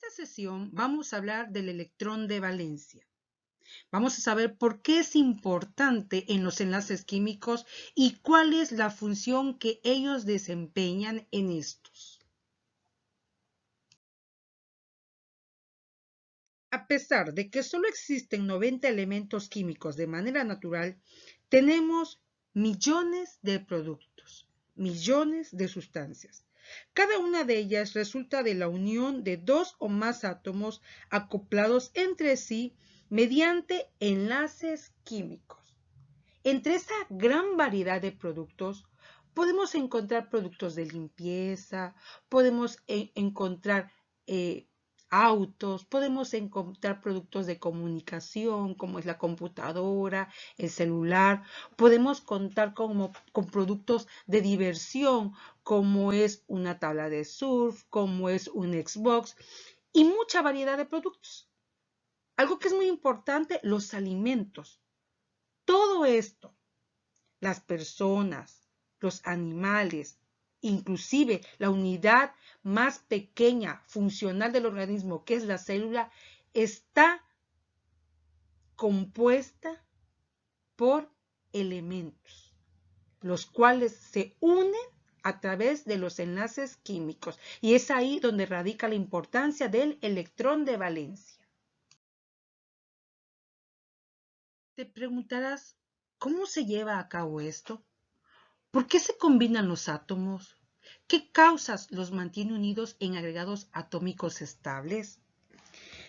esta sesión vamos a hablar del electrón de valencia. Vamos a saber por qué es importante en los enlaces químicos y cuál es la función que ellos desempeñan en estos. A pesar de que solo existen 90 elementos químicos de manera natural, tenemos millones de productos, millones de sustancias. Cada una de ellas resulta de la unión de dos o más átomos acoplados entre sí mediante enlaces químicos. Entre esa gran variedad de productos, podemos encontrar productos de limpieza, podemos encontrar autos, podemos encontrar productos de comunicación, como es la computadora, el celular, podemos contar con productos de diversión, como es una tabla de surf, como es un Xbox, y mucha variedad de productos. Algo que es muy importante, los alimentos. Todo esto, las personas, los animales, inclusive la unidad más pequeña funcional del organismo, que es la célula, está compuesta por elementos, los cuales se unen a través de los enlaces químicos. Y es ahí donde radica la importancia del electrón de valencia. Te preguntarás, ¿cómo se lleva a cabo esto? ¿Por qué se combinan los átomos? ¿Qué causas los mantiene unidos en agregados atómicos estables?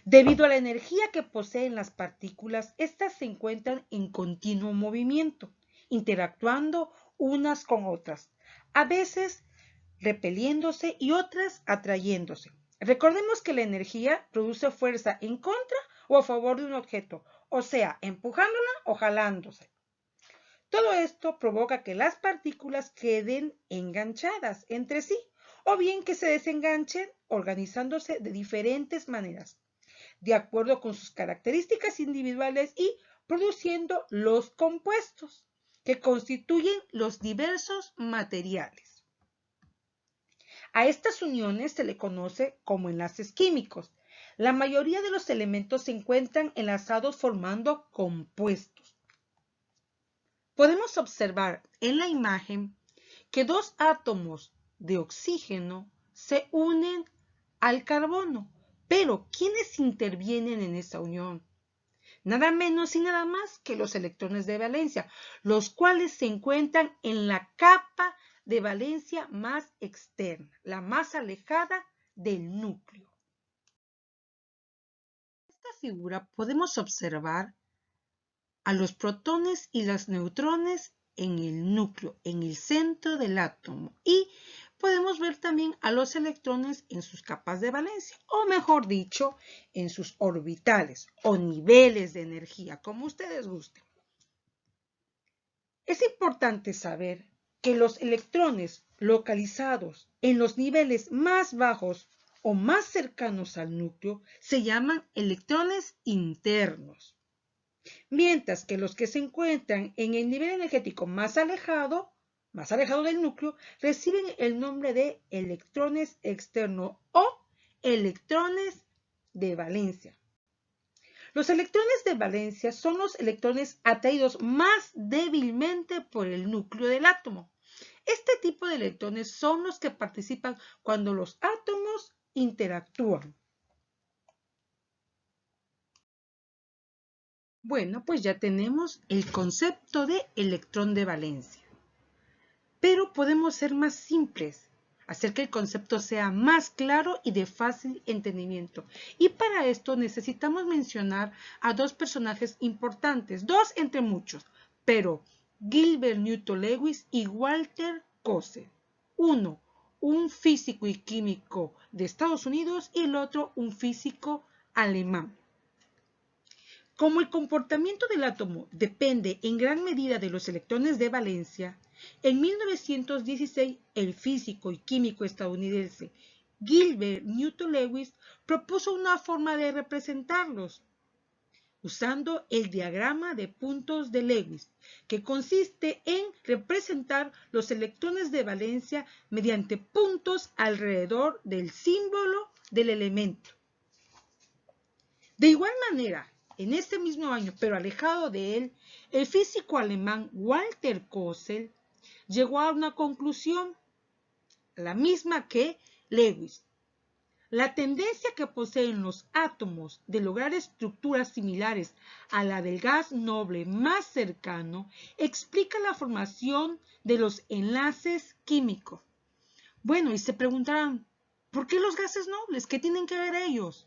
Debido a la energía que poseen las partículas, estas se encuentran en continuo movimiento, interactuando unas con otras, a veces repeliéndose y otras atrayéndose. Recordemos que la energía produce fuerza en contra o a favor de un objeto, o sea, empujándola o jalándose. Todo esto provoca que las partículas queden enganchadas entre sí o bien que se desenganchen organizándose de diferentes maneras, de acuerdo con sus características individuales y produciendo los compuestos que constituyen los diversos materiales. A estas uniones se le conoce como enlaces químicos. La mayoría de los elementos se encuentran enlazados formando compuestos. Podemos observar en la imagen que dos átomos de oxígeno se unen al carbono, pero ¿quiénes intervienen en esa unión? Nada menos y nada más que los electrones de valencia, los cuales se encuentran en la capa de valencia más externa, la más alejada del núcleo. En esta figura podemos observar a los protones y los neutrones en el núcleo, en el centro del átomo, y podemos ver también a los electrones en sus capas de valencia, o mejor dicho, en sus orbitales o niveles de energía, como ustedes gusten. Es importante saber que los electrones localizados en los niveles más bajos o más cercanos al núcleo se llaman electrones internos, mientras que los que se encuentran en el nivel energético más alejado del núcleo, reciben el nombre de electrones externos o electrones de valencia. Los electrones de valencia son los electrones atraídos más débilmente por el núcleo del átomo. Este tipo de electrones son los que participan cuando los átomos interactúan. Bueno, pues ya tenemos el concepto de electrón de valencia. Pero podemos ser más simples, hacer que el concepto sea más claro y de fácil entendimiento. Y para esto necesitamos mencionar a dos personajes importantes, dos entre muchos, pero Gilbert Newton Lewis y Walter Kosse. Uno, un físico y químico de Estados Unidos, y el otro, un físico alemán. Como el comportamiento del átomo depende en gran medida de los electrones de valencia, en 1916 el físico y químico estadounidense Gilbert Newton Lewis propuso una forma de representarlos, usando el diagrama de puntos de Lewis, que consiste en representar los electrones de valencia mediante puntos alrededor del símbolo del elemento. De igual manera, en este mismo año, pero alejado de él, el físico alemán Walter Kossel llegó a una conclusión, la misma que Lewis. La tendencia que poseen los átomos de lograr estructuras similares a la del gas noble más cercano explica la formación de los enlaces químicos. Bueno, y se preguntarán, ¿por qué los gases nobles? ¿Qué tienen que ver ellos?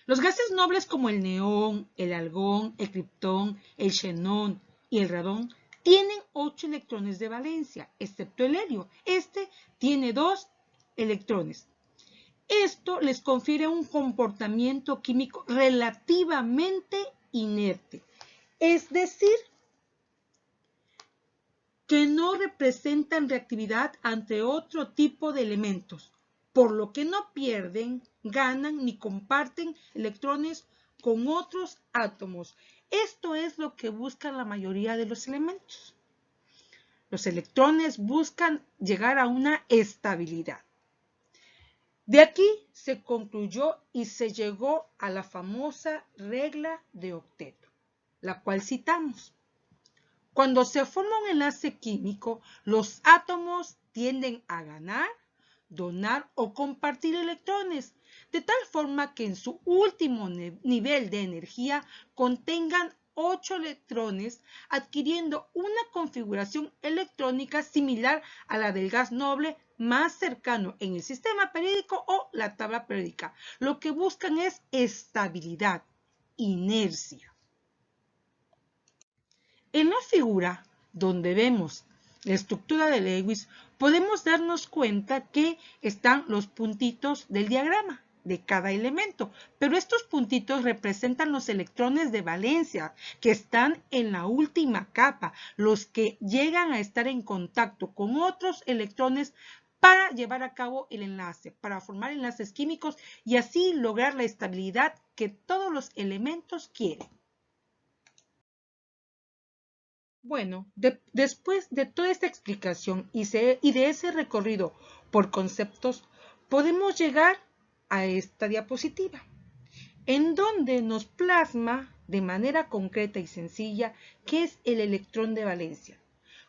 Los gases nobles como el neón, el argón, el criptón, el xenón y el radón tienen 8 electrones de valencia, excepto el helio. Este tiene 2 electrones. Esto les confiere un comportamiento químico relativamente inerte, es decir, que no representan reactividad ante otro tipo de elementos, por lo que no pierden, ganan ni comparten electrones con otros átomos. Esto es lo que buscan la mayoría de los elementos. Los electrones buscan llegar a una estabilidad. De aquí se concluyó y se llegó a la famosa regla de octeto, la cual citamos. Cuando se forma un enlace químico, los átomos tienden a ganar, donar o compartir electrones, de tal forma que en su último nivel de energía contengan 8 electrones, adquiriendo una configuración electrónica similar a la del gas noble más cercano en el sistema periódico o la tabla periódica. Lo que buscan es estabilidad, inercia. En la figura donde vemos la estructura de Lewis, podemos darnos cuenta que están los puntitos del diagrama de cada elemento, pero estos puntitos representan los electrones de valencia que están en la última capa, los que llegan a estar en contacto con otros electrones para llevar a cabo el enlace, para formar enlaces químicos y así lograr la estabilidad que todos los elementos quieren. Bueno, después de toda esta explicación y de ese recorrido por conceptos, podemos llegar a esta diapositiva, en donde nos plasma de manera concreta y sencilla qué es el electrón de valencia.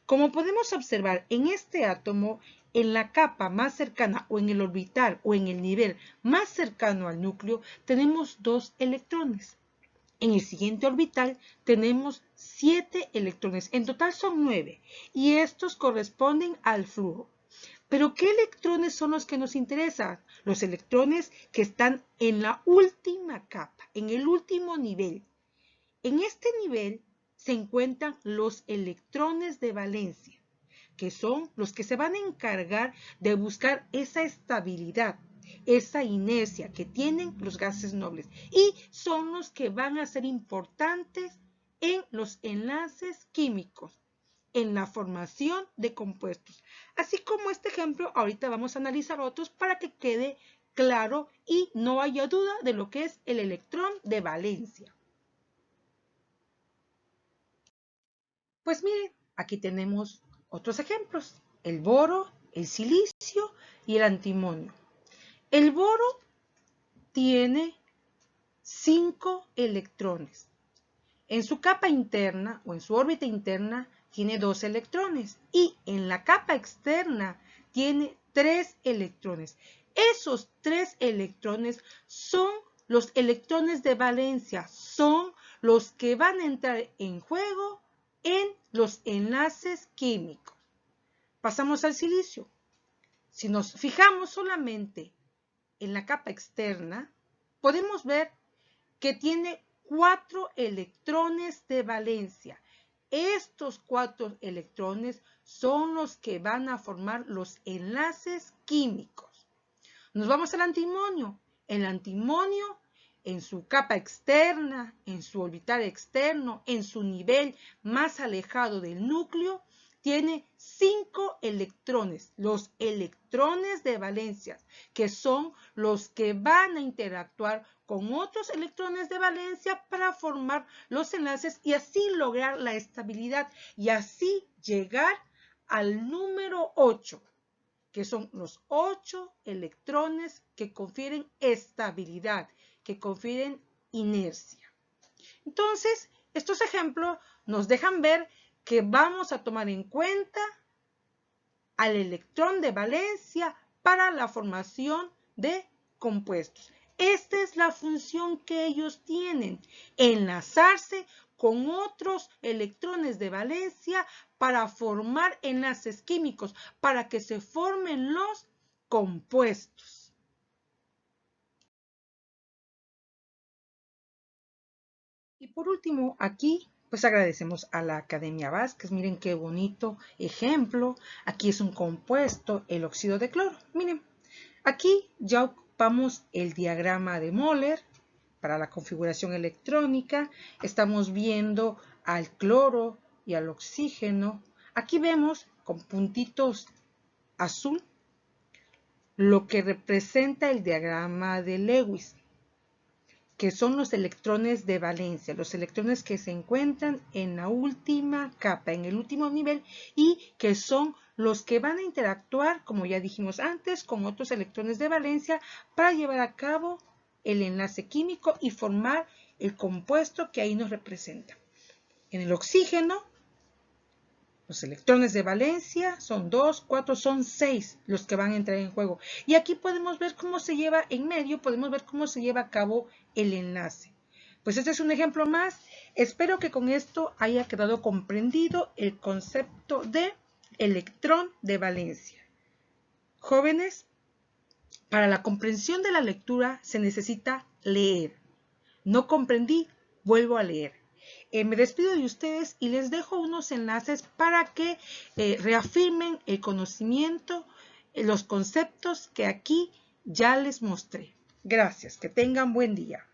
Como podemos observar en este átomo, en la capa más cercana o en el orbital o en el nivel más cercano al núcleo, tenemos 2 electrones. En el siguiente orbital tenemos 7 electrones, en total son 9, y estos corresponden al flujo. Pero ¿qué electrones son los que nos interesan? Los electrones que están en la última capa, en el último nivel. En este nivel se encuentran los electrones de valencia, que son los que se van a encargar de buscar esa estabilidad, esa inercia que tienen los gases nobles y son los que van a ser importantes en los enlaces químicos, en la formación de compuestos. Así como este ejemplo, ahorita vamos a analizar otros para que quede claro y no haya duda de lo que es el electrón de valencia. Pues miren, aquí tenemos otros ejemplos, el boro, el silicio y el antimonio. El boro tiene 5 electrones. En su capa interna o en su órbita interna tiene 2 electrones y en la capa externa tiene 3 electrones. Esos 3 electrones son los electrones de valencia, son los que van a entrar en juego en los enlaces químicos. Pasamos al silicio. Si nos fijamos solamente en la capa externa, podemos ver que tiene 4 electrones de valencia. Estos 4 electrones son los que van a formar los enlaces químicos. Nos vamos al antimonio. El antimonio, en su capa externa, en su orbital externo, en su nivel más alejado del núcleo, tiene 5 electrones, los electrones de valencia, que son los que van a interactuar con otros electrones de valencia para formar los enlaces y así lograr la estabilidad y así llegar al número 8, que son los 8 electrones que confieren estabilidad, que confieren inercia. Entonces, estos ejemplos nos dejan ver que vamos a tomar en cuenta al electrón de valencia para la formación de compuestos. Esta es la función que ellos tienen, enlazarse con otros electrones de valencia para formar enlaces químicos, para que se formen los compuestos. Y por último, aquí pues agradecemos a la Academia Vázquez. Miren qué bonito ejemplo. Aquí es un compuesto, el óxido de cloro. Miren, aquí ya ocupamos el diagrama de Moller para la configuración electrónica. Estamos viendo al cloro y al oxígeno. Aquí vemos con puntitos azul lo que representa el diagrama de Lewis, que son los electrones de valencia, los electrones que se encuentran en la última capa, en el último nivel, y que son los que van a interactuar, como ya dijimos antes, con otros electrones de valencia para llevar a cabo el enlace químico y formar el compuesto que ahí nos representa. En el oxígeno, los electrones de valencia son 2, 4, son 6 los que van a entrar en juego. Y aquí podemos ver cómo se lleva en medio, podemos ver cómo se lleva a cabo el enlace. Pues este es un ejemplo más. Espero que con esto haya quedado comprendido el concepto de electrón de valencia. Jóvenes, para la comprensión de la lectura se necesita leer. No comprendí, vuelvo a leer. Me despido de ustedes y les dejo unos enlaces para que reafirmen el conocimiento, los conceptos que aquí ya les mostré. Gracias, que tengan buen día.